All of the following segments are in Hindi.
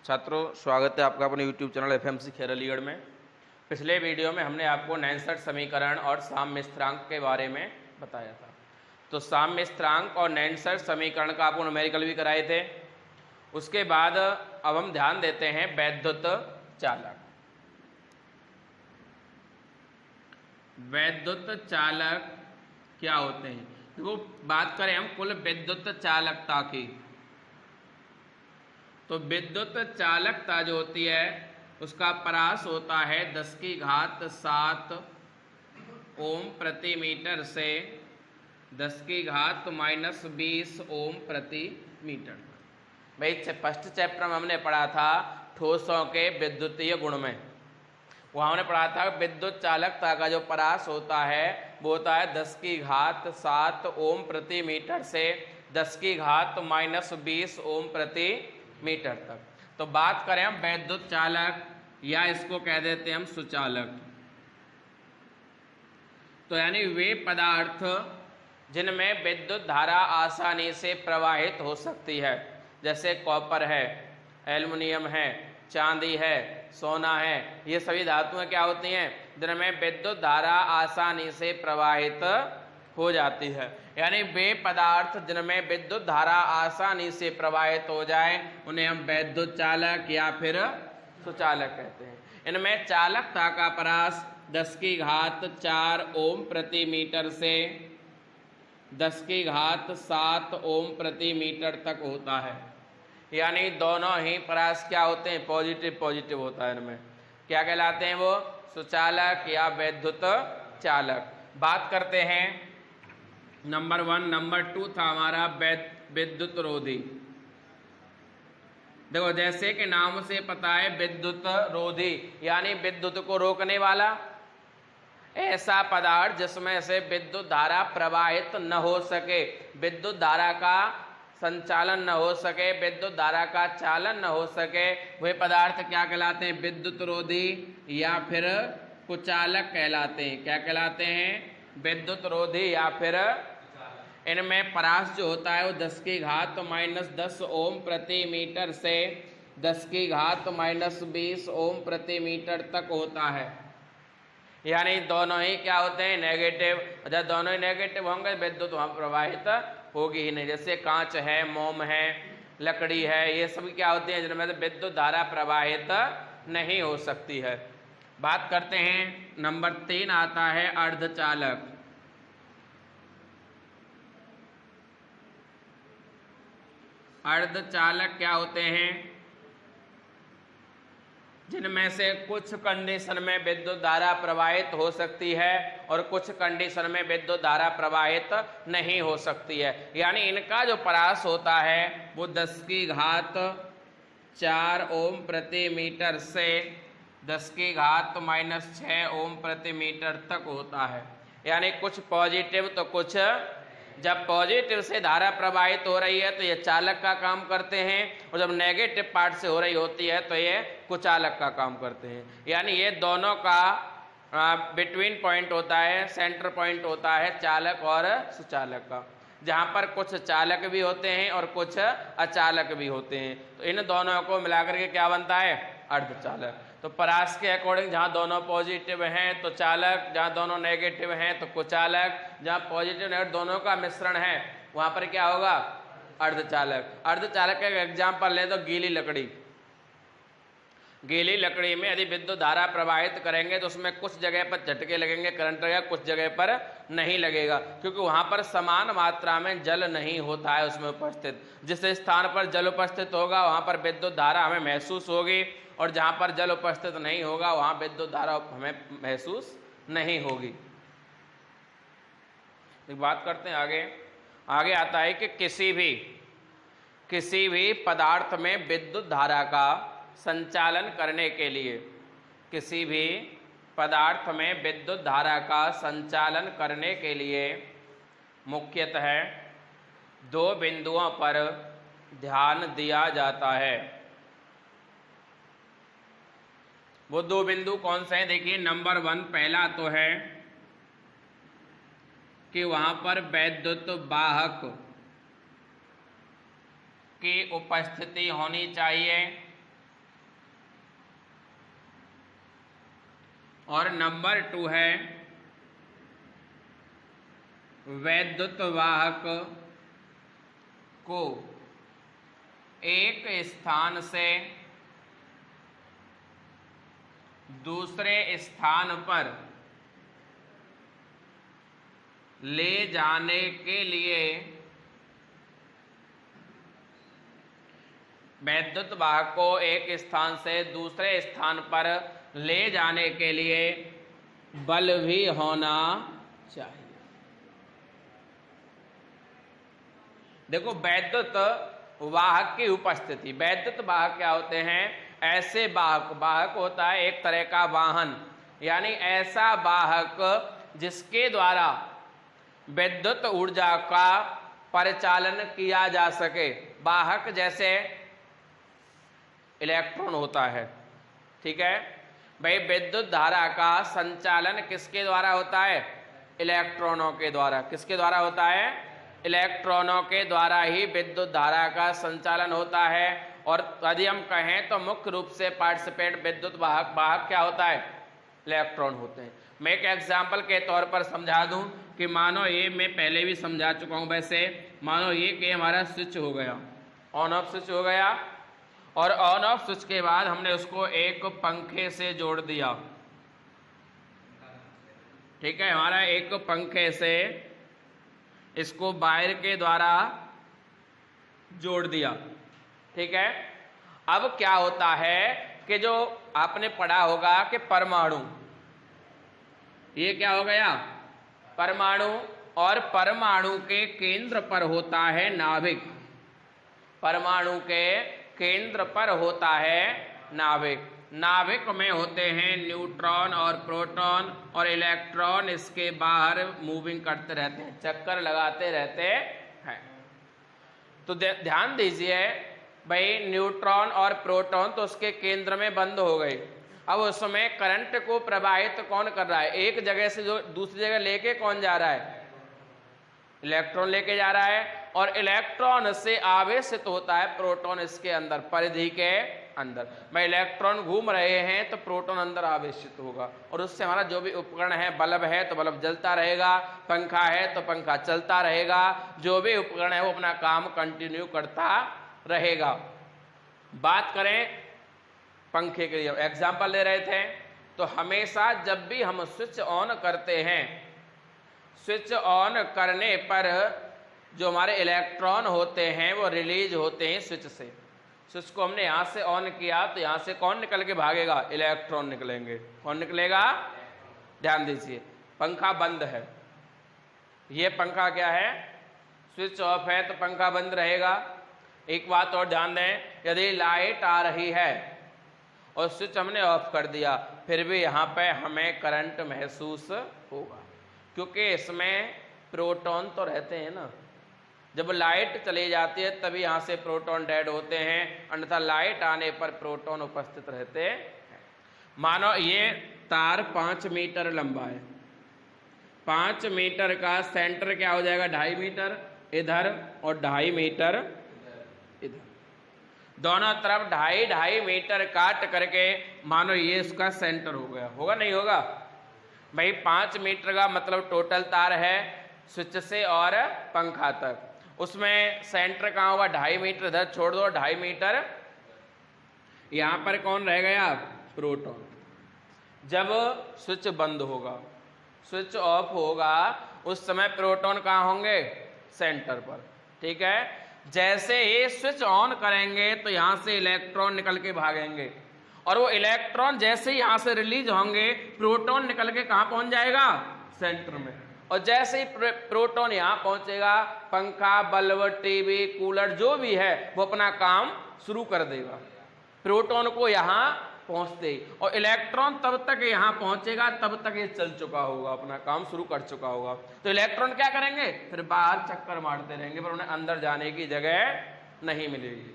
छात्रों, स्वागत है आपका अपने YouTube चैनल एफएमसी खैर अलीगढ़ में। पिछले वीडियो में हमने आपको नैनसर्ट समीकरण और साम्य स्थिरांक के बारे में बताया था। तो साम्य स्थिरांक और नैनसर्ट समीकरण का आपको न्यूमेरिकल भी कराए थे। उसके बाद अब हम ध्यान देते हैं वैद्युत चालक। वैद्युत चालक क्या होते हैं? देखो, बात करें हम कुल विद्युत चालकता की, तो विद्युत चालकता जो होती है उसका परास होता है 10⁻7 ओम प्रति मीटर से 10⁻−20 ओम प्रति मीटर। भाई फर्स्ट चैप्टर में हमने पढ़ा था ठोसों के विद्युतीय गुण में, वहाँ हमने पढ़ा था विद्युत चालकता का जो परास होता है वो होता है 10⁻7 ओम प्रति मीटर से 10⁻−20 ओम प्रति मीटर तक। तो बात करें हम वैद्युत चालक, या इसको कह देते हैं हम सुचालक, तो यानी वे पदार्थ जिनमें विद्युत धारा आसानी से प्रवाहित हो सकती है, जैसे कॉपर है, एल्युमिनियम है, चांदी है, सोना है, ये सभी धातुएं क्या होती हैं जिनमें विद्युत धारा आसानी से प्रवाहित हो जाती है। यानी वे पदार्थ जिनमें विद्युत धारा आसानी से प्रवाहित हो जाए उन्हें हम वैद्युत चालक या फिर सुचालक कहते हैं। इनमें चालकता का परास 10⁻4 ओम प्रति मीटर से 10⁻7 ओम प्रति मीटर तक होता है। यानी दोनों ही परास क्या होते हैं? पॉजिटिव पॉजिटिव होता है। इनमें क्या कहलाते हैं वो? सुचालक या वैद्युत चालक। बात करते हैं नंबर 1, नंबर 2 था हमारा विद्युत रोधी। देखो, जैसे कि नाम से पता है विद्युत रोधी यानी विद्युत को रोकने वाला, ऐसा पदार्थ जिसमें से विद्युत धारा प्रवाहित न हो सके, विद्युत धारा का संचालन न हो सके, विद्युत धारा का चालन न हो सके, वे पदार्थ क्या कहलाते हैं? विद्युत रोधी या फिर कुचालक कहलाते हैं। क्या कहलाते हैं? विद्युत रोधी या फिर। इनमें परास जो होता है वो 10⁻−10 ओम प्रति मीटर से 10⁻−20 ओम प्रति मीटर तक होता है। यानी दोनों ही क्या होते हैं? नेगेटिव। जब दोनों ही नेगेटिव होंगे विद्युत वहाँ प्रवाहित होगी ही नहीं। जैसे कांच है, मोम है, लकड़ी है, ये सभी क्या होते हैं जिनमें से विद्युत धारा प्रवाहित नहीं हो सकती है। बात करते हैं नंबर 3 आता है अर्धचालक। अर्धचालक क्या होते हैं? जिनमें से कुछ कंडीशन में विद्युत धारा प्रवाहित हो सकती है और कुछ कंडीशन में विद्युत धारा प्रवाहित नहीं हो सकती है। यानी इनका जो परास होता है वो 10⁻4 ओम प्रति मीटर से 10⁻−6 ओम प्रति मीटर तक होता है। यानी कुछ पॉजिटिव तो कुछ। जब पॉजिटिव से धारा प्रवाहित हो रही है तो ये चालक का काम करते हैं, और जब नेगेटिव पार्ट से हो रही होती है तो ये कुचालक का काम करते हैं। यानी ये दोनों का बिटवीन पॉइंट होता है, सेंटर पॉइंट होता है चालक और सुचालक का, जहाँ पर कुछ चालक भी होते हैं और कुछ अचालक भी होते हैं। तो इन दोनों को मिलाकर के क्या बनता है? अर्धचालक। तो परास के अकॉर्डिंग जहाँ दोनों पॉजिटिव हैं तो चालक, जहाँ दोनों नेगेटिव हैं तो कुचालक, जहाँ पॉजिटिव नेगेटिव दोनों का मिश्रण है वहाँ पर क्या होगा? अर्धचालक। अर्धचालक का एग्जाम्पल लें तो गीली लकड़ी। गीली लकड़ी में यदि विद्युत धारा प्रवाहित करेंगे तो उसमें कुछ जगह पर झटके लगेंगे, करंट लगेगा, कुछ जगह पर नहीं लगेगा, क्योंकि वहाँ पर समान मात्रा में जल नहीं होता है उसमें उपस्थित। जिस स्थान पर जल उपस्थित होगा वहाँ पर विद्युत धारा हमें महसूस होगी, और जहाँ पर जल उपस्थित नहीं होगा वहाँ विद्युत धारा हमें महसूस नहीं होगी। एक बात करते हैं आगे। आगे आता है कि किसी भी पदार्थ में विद्युत धारा का संचालन करने के लिए, किसी भी पदार्थ में विद्युत धारा का संचालन करने के लिए मुख्यतः 2 बिंदुओं पर ध्यान दिया जाता है। वो 2 बिंदु कौन से हैं? देखिए, नंबर 1 पहला तो है कि वहाँ पर वैद्युत वाहक की उपस्थिति होनी चाहिए। और नंबर 2 है वैद्युत वाहक को एक स्थान से दूसरे स्थान पर ले जाने के लिए वैद्युत वाहक को एक स्थान से दूसरे स्थान पर ले जाने के लिए बल भी होना चाहिए। देखो, वैद्युत वाहक की उपस्थिति, वैद्युत वाहक क्या होते हैं? ऐसे वाहक होता है एक तरह का वाहन, यानी ऐसा वाहक जिसके द्वारा विद्युत ऊर्जा का परिचालन किया जा सके। वाहक जैसे इलेक्ट्रॉन होता है, ठीक है भाई। विद्युत धारा का संचालन किसके द्वारा होता है? इलेक्ट्रॉनों के द्वारा। किसके द्वारा होता है? इलेक्ट्रॉनों के द्वारा ही विद्युत धारा का संचालन होता है। और यदि हम कहें तो मुख्य रूप से पार्टिसिपेट विद्युत वाहक क्या होता है? इलेक्ट्रॉन होते हैं। मैं एक एग्जाम्पल के तौर पर समझा दूं कि मानो ये, मैं पहले भी समझा चुका हूं वैसे, मानो ये कि हमारा स्विच हो गया, ऑन ऑफ स्विच हो गया, और ऑन ऑफ स्विच के बाद हमने उसको एक पंखे से जोड़ दिया, ठीक है। हमारा एक पंखे से इसको वायर के द्वारा जोड़ दिया, ठीक है। अब क्या होता है कि जो आपने पढ़ा होगा कि परमाणु, ये क्या हो गया? परमाणु, और परमाणु के केंद्र पर होता है नाभिक। परमाणु के केंद्र पर होता है नाभिक। नाभिक में होते हैं न्यूट्रॉन और प्रोटॉन, और इलेक्ट्रॉन इसके बाहर मूविंग करते रहते हैं, चक्कर लगाते रहते हैं। तो ध्यान दीजिए भाई, न्यूट्रॉन और प्रोटॉन तो उसके केंद्र में बंद हो गए। अब उसमें करंट को प्रवाहित कौन कर रहा है? एक जगह से जो दूसरी जगह लेके कौन जा रहा है? इलेक्ट्रॉन लेके जा रहा है। और इलेक्ट्रॉन से आवेशित होता है प्रोटॉन इसके अंदर, परिधि के अंदर। भाई इलेक्ट्रॉन घूम रहे हैं तो प्रोटॉन अंदर आवेशित होगा, और उससे हमारा जो भी उपकरण है, बल्ब है तो बल्ब जलता रहेगा, पंखा है तो पंखा चलता रहेगा, जो भी उपकरण है वो अपना काम कंटिन्यू करता रहेगा। बात करें पंखे के लिए, एग्जाम्पल ले रहे थे, तो हमेशा जब भी हम स्विच ऑन करते हैं, स्विच ऑन करने पर जो हमारे इलेक्ट्रॉन होते हैं वो रिलीज होते हैं स्विच से। स्विच को हमने यहाँ से ऑन किया तो यहाँ से कौन निकल के भागेगा? इलेक्ट्रॉन निकलेंगे। कौन निकलेगा? ध्यान दीजिए, पंखा बंद है, ये पंखा क्या है? स्विच ऑफ है तो पंखा बंद रहेगा। एक बात और ध्यान दें, यदि लाइट आ रही है और स्विच हमने ऑफ कर दिया, फिर भी यहाँ पे हमें करंट महसूस होगा, क्योंकि इसमें प्रोटॉन तो रहते हैं ना। जब लाइट चली जाती है तभी यहाँ से प्रोटॉन डेड होते हैं, अन्यथा लाइट आने पर प्रोटॉन उपस्थित रहते हैं। मानो ये तार 5 मीटर लंबा है, 5 मीटर का सेंटर क्या हो जाएगा? 2.5 मीटर इधर और 2.5 मीटर इधर, दोनों तरफ 2.5 मीटर काट करके मानो ये इसका सेंटर हो गया। होगा नहीं होगा? भाई 5 मीटर का मतलब टोटल तार है स्विच से और पंखा तक, उसमें सेंटर कहाँ होगा? 2.5 मीटर इधर छोड़ दो, 2.5 मीटर यहाँ पर कौन रह गया? प्रोटॉन। जब स्विच बंद होगा, स्विच ऑफ होगा, उस समय प्रोटॉन कहाँ होंगे? सेंटर पर, ठीक है। जैसे ही स्विच ऑन करेंगे तो यहाँ से इलेक्ट्रॉन निकल के भागेंगे, और वो इलेक्ट्रॉन जैसे ही यहाँ से रिलीज होंगे, प्रोटॉन निकल के कहाँ पहुँच जाएगा? सेंटर में। और जैसे ही प्रोटॉन यहाँ पहुँचेगा, पंखा, बल्ब, टीवी, कूलर जो भी है वो अपना काम शुरू कर देगा प्रोटॉन को यहाँ पहुँचते ही। और इलेक्ट्रॉन तब तक यहाँ पहुँचेगा तब तक ये चल चुका होगा, अपना काम शुरू कर चुका होगा। तो इलेक्ट्रॉन क्या करेंगे? फिर बाहर चक्कर मारते रहेंगे, पर उन्हें अंदर जाने की जगह नहीं मिलेगी।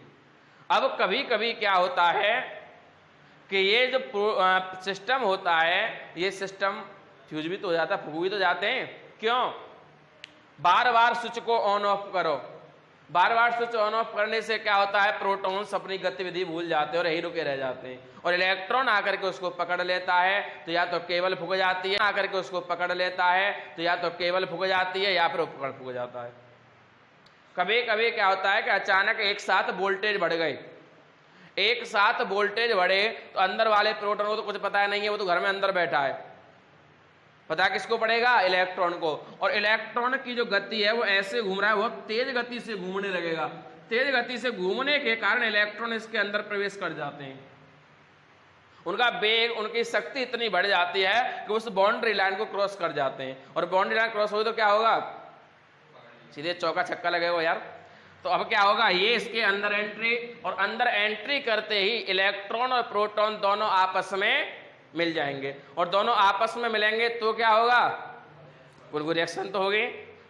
अब कभी कभी क्या होता है कि ये जो सिस्टम होता है, ये सिस्टम फ्यूज भी तो हो जाता है, फूक भी तो जाते हैं। क्यों? बार बार स्विच को ऑन ऑफ करो, बार बार स्विच ऑन ऑफ करने से क्या होता है, प्रोटॉन्स अपनी गतिविधि भूल जाते हैं और यही रुके रह जाते हैं, और इलेक्ट्रॉन आकर के उसको पकड़ लेता है, तो या तो केबल फूक जाती है, आकर के उसको पकड़ लेता है तो या तो केबल फूक जाती है या फिर उपकरण फूक जाता है। कभी कभी क्या होता है कि अचानक एक साथ वोल्टेज बढ़ गए, एक साथ वोल्टेज बढ़े तो अंदर वाले प्रोटॉन को तो कुछ पता नहीं है, वो तो घर में अंदर बैठा है, पता किसको पड़ेगा, इलेक्ट्रॉन को। और इलेक्ट्रॉन की जो गति है वो ऐसे घूम रहा है, बहुत तेज गति से घूमने लगेगा, तेज गति से घूमने के कारण इलेक्ट्रॉन इसके अंदर प्रवेश कर जाते हैं, उनका वेग, उनकी शक्ति इतनी बढ़ जाती है कि उस बाउंड्री लाइन को क्रॉस कर जाते हैं, और बाउंड्री लाइन क्रॉस हो तो क्या होगा, सीधे चौका छक्का लगेगा यार। तो अब क्या होगा, ये इसके अंदर एंट्री, और अंदर एंट्री करते ही इलेक्ट्रॉन और प्रोटॉन दोनों आपस में मिल जाएंगे, और दोनों आपस में मिलेंगे तो क्या होगा, कोई रिएक्शन तो होगी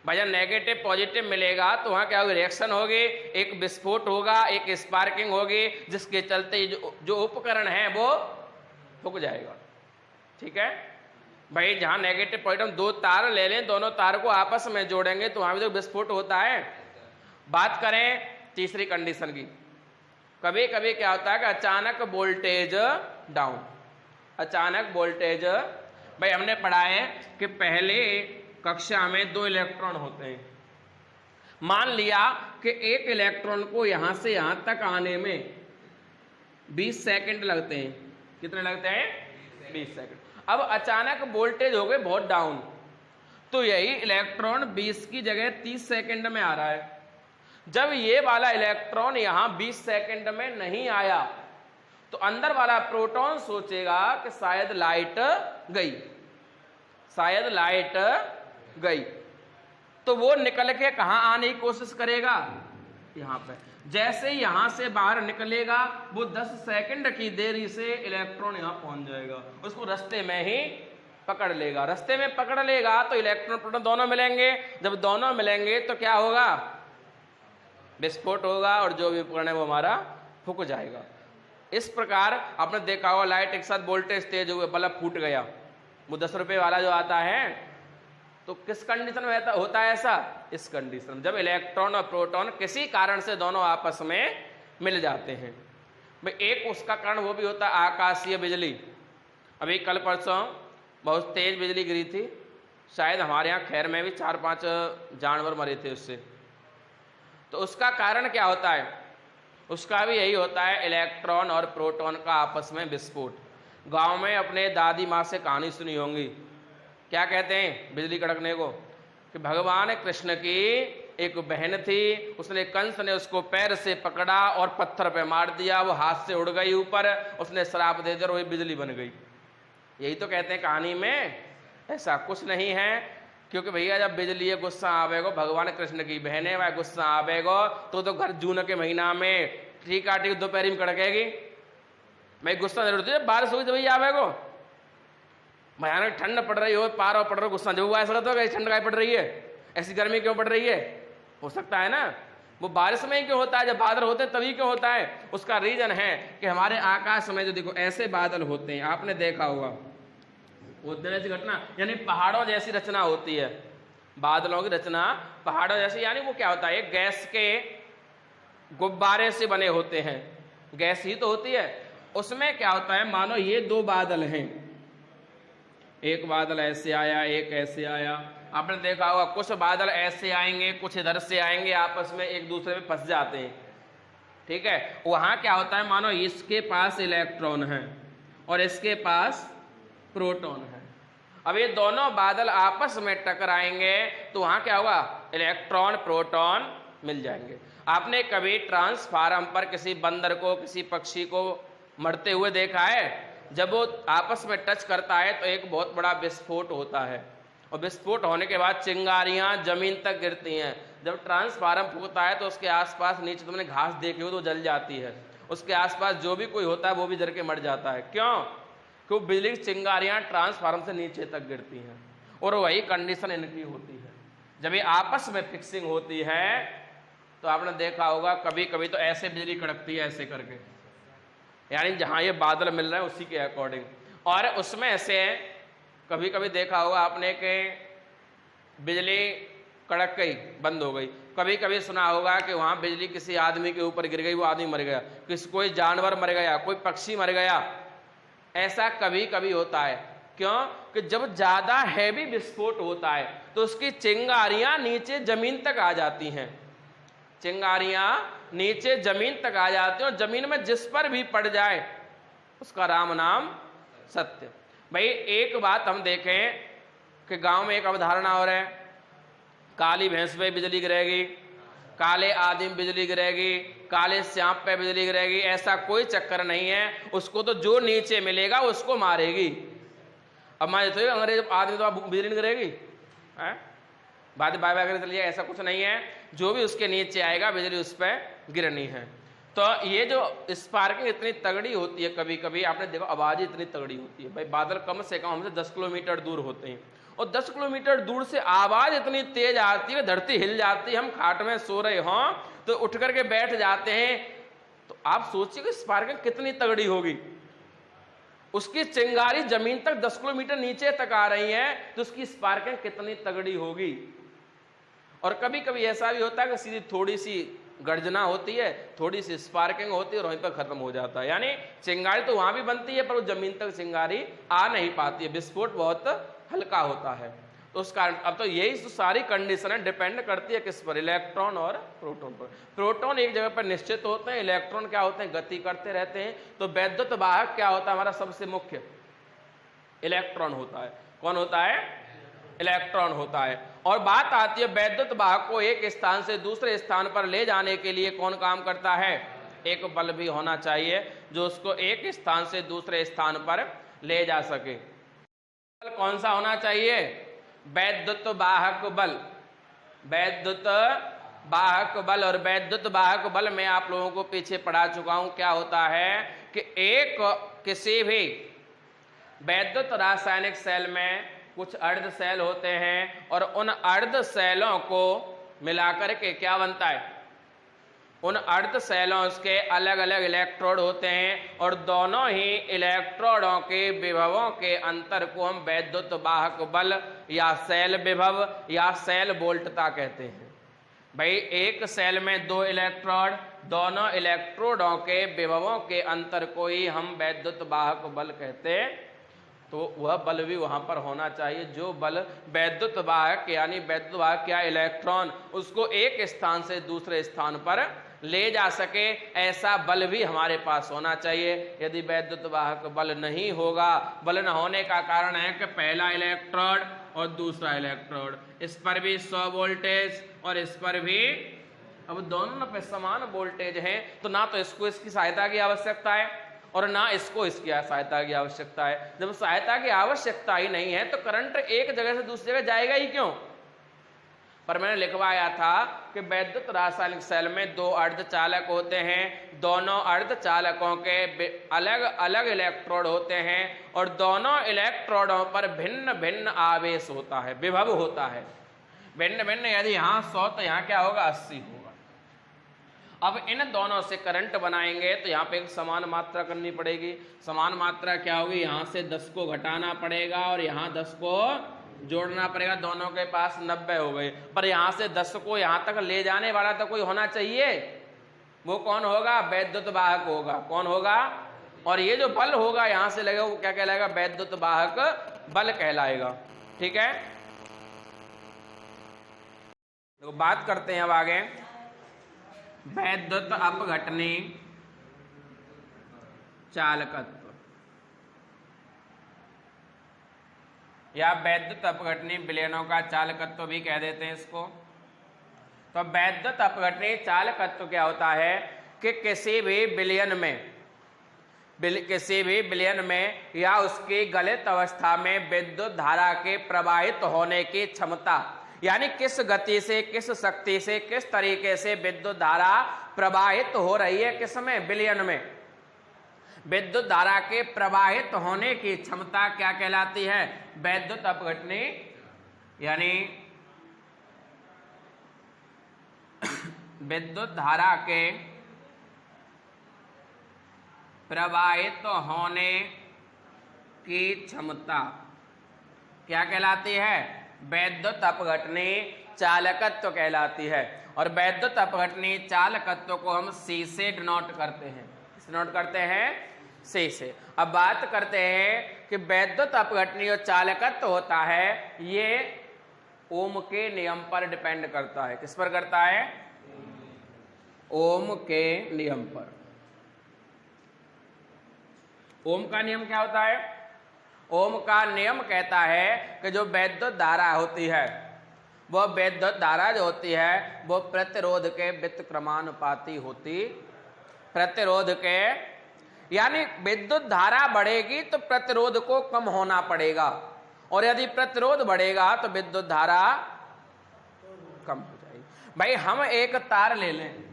भैया, नेगेटिव पॉजिटिव मिलेगा तो वहां क्या होगी, रिएक्शन होगी, एक विस्फोट होगा, एक स्पार्किंग होगी, जिसके चलते जो उपकरण है वो फूक जाएगा। ठीक है भाई, जहां नेगेटिव पॉजिटिव दो तार ले लें, दोनों तार को आपस में जोड़ेंगे तो वहां भी तो विस्फोट होता है। बात करें तीसरी कंडीशन की, कभी कभी क्या होता है कि अचानक वोल्टेज डाउन, अचानक वोल्टेज, भाई हमने पढ़ा है कि पहले कक्षा में 2 इलेक्ट्रॉन होते हैं, मान लिया कि एक इलेक्ट्रॉन को यहां से यहां तक आने में 20 सेकंड लगते हैं, कितने लगते हैं, 20 सेकंड। अब अचानक वोल्टेज हो गए बहुत डाउन, तो यही इलेक्ट्रॉन 20 की जगह 30 सेकंड में आ रहा है। जब ये वाला इलेक्ट्रॉन यहां 20 सेकंड में नहीं आया तो अंदर वाला प्रोटॉन सोचेगा कि शायद लाइट गई, शायद लाइट गई, तो वो निकल के कहां आने की कोशिश करेगा, यहां पे। जैसे ही यहां से बाहर निकलेगा वो 10 सेकंड की देरी से इलेक्ट्रॉन यहां पहुंच जाएगा, उसको रास्ते में ही पकड़ लेगा, रास्ते में पकड़ लेगा तो इलेक्ट्रॉन प्रोटॉन दोनों मिलेंगे, जब दोनों मिलेंगे तो क्या होगा, विस्फोट होगा, और जो भी उपकरण है वो हमारा फूक जाएगा। इस प्रकार आपने देखा होगा लाइट एक साथ वोल्टेज तेज हुए, बल्ब फूट गया, वो 10 रुपए वाला जो आता है, तो किस कंडीशन में होता है ऐसा, इस कंडीशन जब इलेक्ट्रॉन और प्रोटॉन किसी कारण से दोनों आपस में मिल जाते हैं। भाई एक उसका कारण वो भी होता है आकाशीय बिजली, अभी कल परसों बहुत तेज बिजली गिरी थी, शायद हमारे यहाँ खैर में भी 4-5 जानवर मरे थे उससे। तो उसका कारण क्या होता है, उसका भी यही होता है इलेक्ट्रॉन और प्रोटॉन का आपस में विस्फोट। गांव में अपने दादी माँ से कहानी सुनी होंगी, क्या कहते हैं बिजली कड़कने को, कि भगवान कृष्ण की एक बहन थी, उसने कंस ने उसको पैर से पकड़ा और पत्थर पे मार दिया, वो हाथ से उड़ गई ऊपर, उसने श्राप दे दिया और वही बिजली बन गई। यही तो कहते हैं कहानी में, ऐसा कुछ नहीं है, क्योंकि भैया जब बिजली है गुस्सा आवेगो, भगवान कृष्ण की बहन है वह गुस्सा आवेगो, तो घर जून के महीना में ठीक दोपहरी में कड़केगी, मैं गुस्सा जरूर थी, बारिश हुई तो भैया आवेगो, भयानक ठंड पड़ रही हो, पारा पड़ रहा हो, गुस्सा जब ऐसा लगता है ठंड काय पड़ रही है, ऐसी गर्मी क्यों पड़ रही है, हो सकता है ना वो बारिश में ही क्यों होता है, जब बादल होते हैं तभी क्यों होता है, उसका रीजन है कि हमारे आकाश में जो देखो ऐसे बादल होते हैं, आपने देखा होगा वो ऐसी घटना, यानी पहाड़ों जैसी रचना होती है, बादलों की रचना पहाड़ों जैसी, यानी वो क्या होता है, गैस के गुब्बारे से बने होते हैं, गैस ही तो होती है, उसमें क्या होता है, मानो ये 2 बादल हैं, एक बादल ऐसे आया, एक ऐसे आया, आपने देखा होगा कुछ बादल ऐसे आएंगे, कुछ इधर से आएंगे, आपस में एक दूसरे में फंस जाते हैं। ठीक है, वहां क्या होता है, मानो इसके पास इलेक्ट्रॉन है और इसके पास प्रोटॉन है, अब ये दोनों बादल आपस में टकराएंगे तो वहां क्या होगा, इलेक्ट्रॉन प्रोटॉन मिल जाएंगे। आपने कभी ट्रांसफार्मर पर किसी बंदर को, किसी पक्षी को मरते हुए देखा है, जब वो आपस में टच करता है तो एक बहुत बड़ा विस्फोट होता है, और विस्फोट होने के बाद चिंगारियां जमीन तक गिरती हैं, जब ट्रांसफार्मर फूकता है तो उसके आसपास नीचे तुमने घास देखी हो तो जल जाती है, उसके आसपास जो भी कोई होता है वो भी जल के मर जाता है, क्यों, क्योंकि बिजली की चिंगारियां ट्रांसफार्मर से नीचे तक गिरती हैं, और वही कंडीशन इनकी होती है। जब ये आपस में फिक्सिंग होती है तो आपने देखा होगा कभी कभी तो ऐसे बिजली कड़कती है ऐसे करके, यानी जहां ये बादल मिल रहे हैं उसी के अकॉर्डिंग, और उसमें ऐसे कभी कभी देखा होगा आपने कि बिजली कड़क गई बंद हो गई, कभी कभी सुना होगा कि वहां बिजली किसी आदमी के ऊपर गिर गई, वो आदमी मर गया, कोई जानवर मर गया, कोई पक्षी मर गया। ऐसा कभी कभी होता है। क्यों? कि जब ज्यादा हैवी विस्फोट होता है तो उसकी चिंगारियां नीचे जमीन तक आ जाती हैं, चिंगारियां नीचे जमीन तक आ जाती हैं, और जमीन में जिस पर भी पड़ जाए उसका राम नाम सत्य। भाई एक बात हम देखें कि गांव में एक अवधारणा और है, काली भैंस पे बिजली गिरेगी, काले आदमी बिजली गिरेगी, काले सांप पे बिजली गिरेगी। ऐसा कोई चक्कर नहीं है, उसको तो जो नीचे मिलेगा उसको मारेगी। अब मान तो अंग्रेज आदमी तो बिजली नहीं गिरेगी, बात बाय बाय चलिए, ऐसा कुछ नहीं है, जो भी उसके नीचे आएगा बिजली उस पर गिरनी है। तो ये जो स्पार्किंग इतनी तगड़ी होती है, कभी कभी आपने देखो आवाज इतनी तगड़ी होती है, भाई बादल कम से कम हमसे 10 किलोमीटर दूर होते हैं, और 10 किलोमीटर दूर से आवाज इतनी तेज आती है, धरती हिल जाती है, हम खाट में सो रहे हों तो उठ करके बैठ जाते हैं। तो आप सोचिए कि स्पार्किंग कितनी तगड़ी होगी, उसकी चिंगारी जमीन तक 10 किलोमीटर नीचे तक आ रही है, तो उसकी स्पार्किंग कितनी तगड़ी होगी। और कभी कभी ऐसा भी होता है कि सीधी थोड़ी सी गर्जना होती है, थोड़ी सी स्पार्किंग होती है और वहीं पर खत्म हो जाता है। यानी चिंगारी तो वहां भी बनती है पर वो जमीन तक चिंगारी आ नहीं पाती है, विस्फोट बहुत हल्का होता है। तो उस कारण अब तो यही सारी कंडीशनें डिपेंड करती है किस पर, इलेक्ट्रॉन और प्रोटॉन पर। प्रोटॉन एक जगह पर निश्चित होते हैं, इलेक्ट्रॉन क्या होते हैं, गति करते रहते हैं। तो वैद्युत वाहक क्या होता है, हमारा सबसे मुख्य इलेक्ट्रॉन होता है। कौन होता है? इलेक्ट्रॉन होता है। और बात आती है वैद्युत वाहक को एक स्थान से दूसरे स्थान पर ले जाने के लिए कौन काम करता है? एक बल भी होना चाहिए जो उसको एक स्थान से दूसरे स्थान पर ले जा सके। बल कौन सा होना चाहिए? वैद्युत वाहक बल। वैद्युत वाहक बल। और वैद्युत वाहक बल में आप लोगों को पीछे पढ़ा चुका हूं, क्या होता है कि एक किसी भी वैद्युत रासायनिक सेल में कुछ अर्ध सेल होते हैं, और उन अर्ध सेलों को मिलाकर के क्या बनता है, उन अर्ध सेलों के अलग अलग इलेक्ट्रोड होते हैं, और दोनों ही इलेक्ट्रोडों के विभवों के अंतर को हम वैद्युत वाहक बल या सेल विभव या सेल वोल्टता कहते हैं। भाई एक सेल में दो इलेक्ट्रोड, दोनों इलेक्ट्रोडों के विभवों के अंतर को ही हम वैद्युत वाहक बल कहते हैं। तो वह बल भी वहां पर होना चाहिए जो बल वैद्युत वाहक यानी वैद्युत वाहक या इलेक्ट्रॉन उसको एक स्थान से दूसरे स्थान पर ले जा सके, ऐसा बल भी हमारे पास होना चाहिए। यदि वैद्युत वाहक बल नहीं होगा, बल न होने का कारण है कि पहला इलेक्ट्रोड और दूसरा इलेक्ट्रोड, इस पर भी 100 वोल्टेज और इस पर भी, अब दोनों पे समान वोल्टेज है, तो ना तो इसको इसकी सहायता की आवश्यकता है और ना इसको इसकी सहायता की आवश्यकता है। जब सहायता की आवश्यकता ही नहीं है तो करंट एक जगह से दूसरी जगह जाएगा ही क्यों? पर मैंने लिखवाया था कि वैद्युत रासायनिक सेल में दो अर्धचालक होते हैं, दोनों अर्धचालकों के अलग अलग इलेक्ट्रोड होते हैं, और दोनों इलेक्ट्रोडों पर भिन्न भिन्न आवेश होता है, विभव होता है भिन्न भिन्न। यदि यहाँ 100 तो यहाँ क्या होगा, 80 होगा। अब इन दोनों से करंट बनाएंगे तो यहाँ पे एक समान मात्रा करनी पड़ेगी। समान मात्रा क्या होगी, यहाँ से 10 को घटाना पड़ेगा और यहाँ 10 को जोड़ना पड़ेगा, दोनों के पास 90 हो गए। पर यहाँ से 10 को यहाँ तक ले जाने वाला तो कोई होना चाहिए, वो कौन होगा? वैद्युत वाहक होगा। कौन होगा? और ये जो बल होगा यहाँ से लगेगा वो क्या कहलाएगा? वैद्युत वाहक बल कहलाएगा। ठीक है, तो बात करते हैं अब आगे वैद्युत अपघटनी चालकत्व या वैद्युत अपघटनी विलयनों का चालकत्व भी कह देते हैं इसको। तो वैद्युत अपघटनी चालकत्व क्या होता है कि किसी भी विलयन में या उसकी गलित अवस्था में विद्युत धारा के प्रवाहित होने की क्षमता, यानी किस गति से, किस शक्ति से, किस तरीके से विद्युत धारा प्रवाहित हो रही है, किसमें? विलयन में। विद्युत धारा के प्रवाहित होने की क्षमता क्या कहलाती है? वैद्युत अपघटनी, यानी विद्युत धारा के प्रवाहित होने की क्षमता क्या कहलाती है? वैद्युत अपघटनी चालकत्व कहलाती है। और वैद्युत अपघटनीय चालकत्व को हम C से डिनोट करते हैं। किससे डिनोट करते हैं? C से। अब बात करते हैं कि वैद्युत अपघटनीय चालकत्व होता है, ये ओम के नियम पर डिपेंड करता है। किस पर करता है? ओम के नियम पर। ओम का नियम क्या होता है? ओम का नियम कहता है कि जो वैद्युत धारा होती है, वो वैद्युत धारा जो होती है वो प्रतिरोध के व्युत्क्रमानुपाती होती, प्रतिरोध के, यानी विद्युत धारा बढ़ेगी तो प्रतिरोध को कम होना पड़ेगा, और यदि प्रतिरोध बढ़ेगा तो विद्युत धारा कम हो जाएगी। भाई हम एक तार ले लें,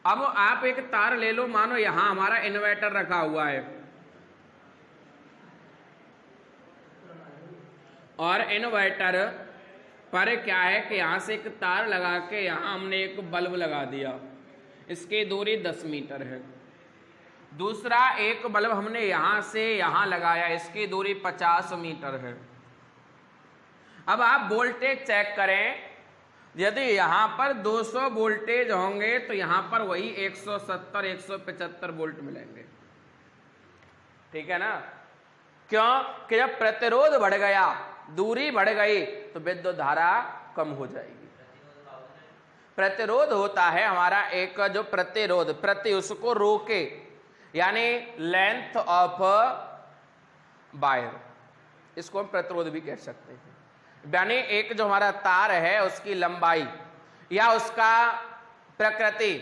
अब आप एक तार ले लो, मानो यहां हमारा इन्वर्टर रखा हुआ है और इन्वर्टर पर क्या है कि यहां से एक तार लगा के यहां हमने एक बल्ब लगा दिया, इसकी दूरी 10 मीटर है। दूसरा एक बल्ब हमने यहां से यहां लगाया, इसकी दूरी 50 मीटर है। अब आप वोल्टेज चेक करें, यदि यहां पर 200 वोल्टेज होंगे तो यहां पर वही 170-175 वोल्ट मिलेंगे। ठीक है ना? क्यों? कि जब प्रतिरोध बढ़ गया, दूरी बढ़ गई, तो विद्युत धारा कम हो जाएगी। प्रतिरोध होता है हमारा एक जो प्रतिरोध, प्रति उसको रोके, यानी लेंथ ऑफ वायर, इसको हम प्रतिरोध भी कह सकते हैं। यानी एक जो हमारा तार है उसकी लंबाई या उसका प्रकृति।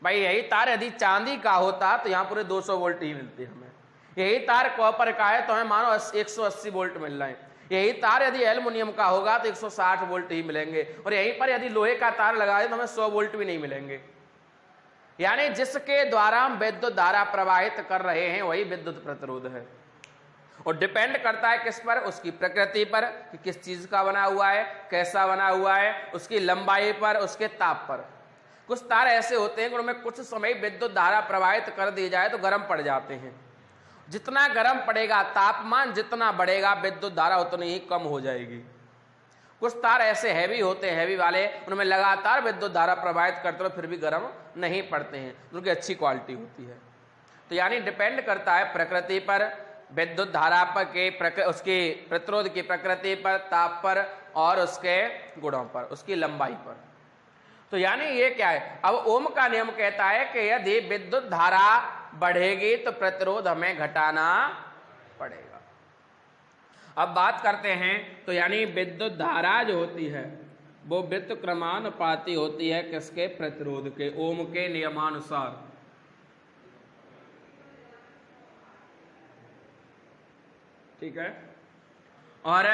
भाई यही तार यदि चांदी का होता तो यहां पूरे 200 वोल्ट ही मिलती हमें। यही तार कॉपर का है तो हमें मानो 180 वोल्ट मिल रहे हैं। यही तार यदि एल्युमिनियम का होगा तो 160 वोल्ट ही मिलेंगे, और यहीं पर यदि लोहे का तार लगाए तो हमें 100 वोल्ट भी नहीं मिलेंगे। यानी जिसके द्वारा हम विद्युत धारा प्रवाहित कर रहे हैं वही विद्युत प्रतिरोध है, और डिपेंड करता है किस पर? उसकी प्रकृति पर, कि किस चीज का बना हुआ है, कैसा बना हुआ है, उसकी लंबाई पर, उसके ताप पर। कुछ तार ऐसे होते हैं कि उनमें कुछ समय विद्युत धारा प्रवाहित कर दी जाए तो गर्म पड़ जाते हैं। जितना गर्म पड़ेगा, तापमान जितना बढ़ेगा, विद्युत धारा उतनी ही कम हो जाएगी। कुछ तार ऐसे हैवी होते हैं, हैवी वाले, उनमें लगातार विद्युत धारा प्रवाहित करते रहो फिर भी गर्म नहीं पड़ते हैं, उनकी अच्छी क्वालिटी होती है। तो यानी डिपेंड करता है प्रकृति पर, विद्युत धारा पर के उसकी प्रतिरोध की प्रकृति पर, ताप पर, और उसके गुणों पर, उसकी लंबाई पर। तो यानी ये क्या है? अब ओम का नियम कहता है कि यदि विद्युत धारा बढ़ेगी तो प्रतिरोध हमें घटाना पड़ेगा। अब बात करते हैं, तो यानी विद्युत धारा जो होती है वो व्युत्क्रमानुपाती होती है किसके? प्रतिरोध के, ओम के नियमानुसार। ठीक है? और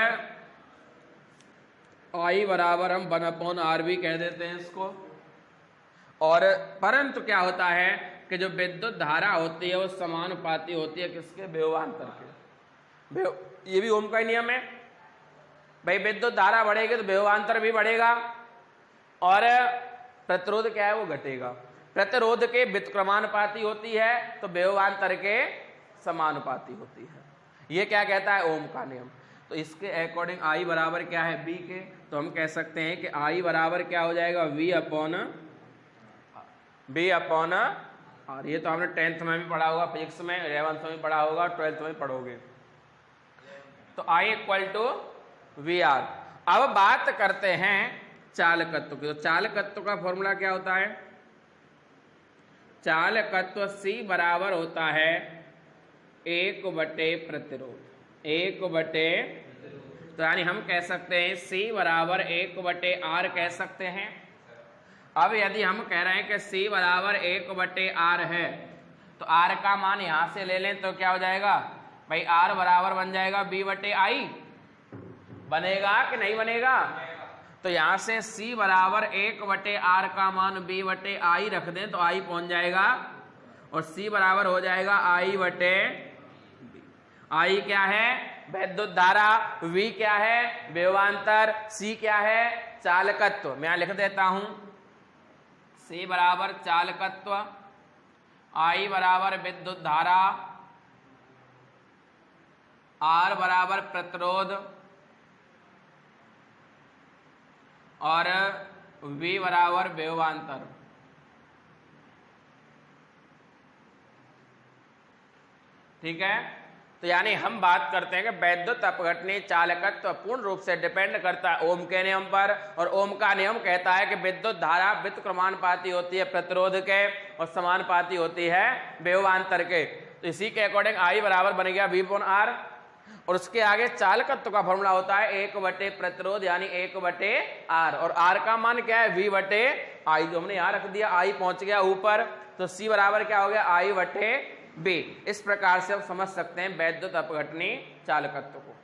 I बराबर हम 1/R भी कह देते हैं इसको। और परंतु क्या होता है कि जो विद्युत धारा होती है वो समानुपाती होती है किसके? विभवांतर के। ये भी ओम का ही नियम है। भाई विद्युत धारा बढ़ेगी तो विभवांतर भी बढ़ेगा, और प्रतिरोध क्या है? वो घटेगा। प्रतिरोध के व्युत्क्रमानुपाती होती है तो विभवांतर के समानुपाती होती है। ये क्या कहता है? ओम का नियम। तो इसके अकॉर्डिंग I बराबर क्या है? B के। तो हम कह सकते हैं कि I बराबर क्या हो जाएगा? V upon R। ये तो हमने 10th में भी पढ़ा होगा, फिजिक्स में 11th में भी पढ़ा होगा, 12th में भी पढ़ोगे। तो I इक्वल टू VR। अब बात करते हैं चालकत्व की। तो चालकत्व का फॉर्मूला क्या होता है? चालकत्व C बराबर होता है 1/प्रतिरोध, 1/। तो यानी हम कह सकते हैं C बराबर 1/R कह सकते हैं। अब यदि हम कह रहे हैं कि C बराबर 1/R है तो R का मान यहां से ले लें तो क्या हो जाएगा? भाई R बराबर बन जाएगा B/I। बनेगा कि नहीं बनेगा? तो यहां से C बराबर 1/R का मान B/I रख दें तो I पहुंच जाएगा, और C बराबर हो जाएगा I/B। I क्या है? विद्युत धारा। V क्या है? विभवांतर। C क्या है? चालकत्व। मैं यहां लिख देता हूं, C बराबर चालकत्व, I बराबर विद्युत धारा, R बराबर प्रतिरोध, और V बराबर विभवांतर। ठीक है, तो यानी हम बात करते हैं कि वैद्युत अपघटनीय चालकत्व पूर्ण रूप से डिपेंड करता है ओम के नियम पर, और ओम का नियम कहता है कि विद्युत धारा व्युत्क्रमानुपाती होती है प्रतिरोध के और समानुपाती होती है विभवांतर के। तो इसी के अकॉर्डिंग I बराबर बन गया V/R, और उसके आगे चालकत्व का फॉर्मूला होता है 1 प्रतिरोध यानी 1/R, और R का मान क्या है V/I, जो हमने यहाँ रख दिया, I पहुंच गया ऊपर, तो C बराबर क्या हो गया I/B। इस प्रकार से हम समझ सकते हैं वैद्युत अपघटनीय चालकत्व को।